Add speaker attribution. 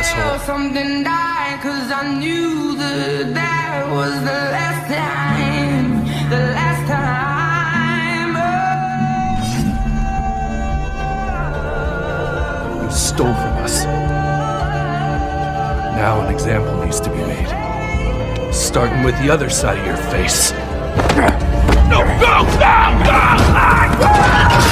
Speaker 1: asshole.
Speaker 2: Something died, 'cause I knew that was the last time. The last time.
Speaker 1: You stole from us. Now an example needs to be made. Starting with the other side of your face. No! Go! Go! Go!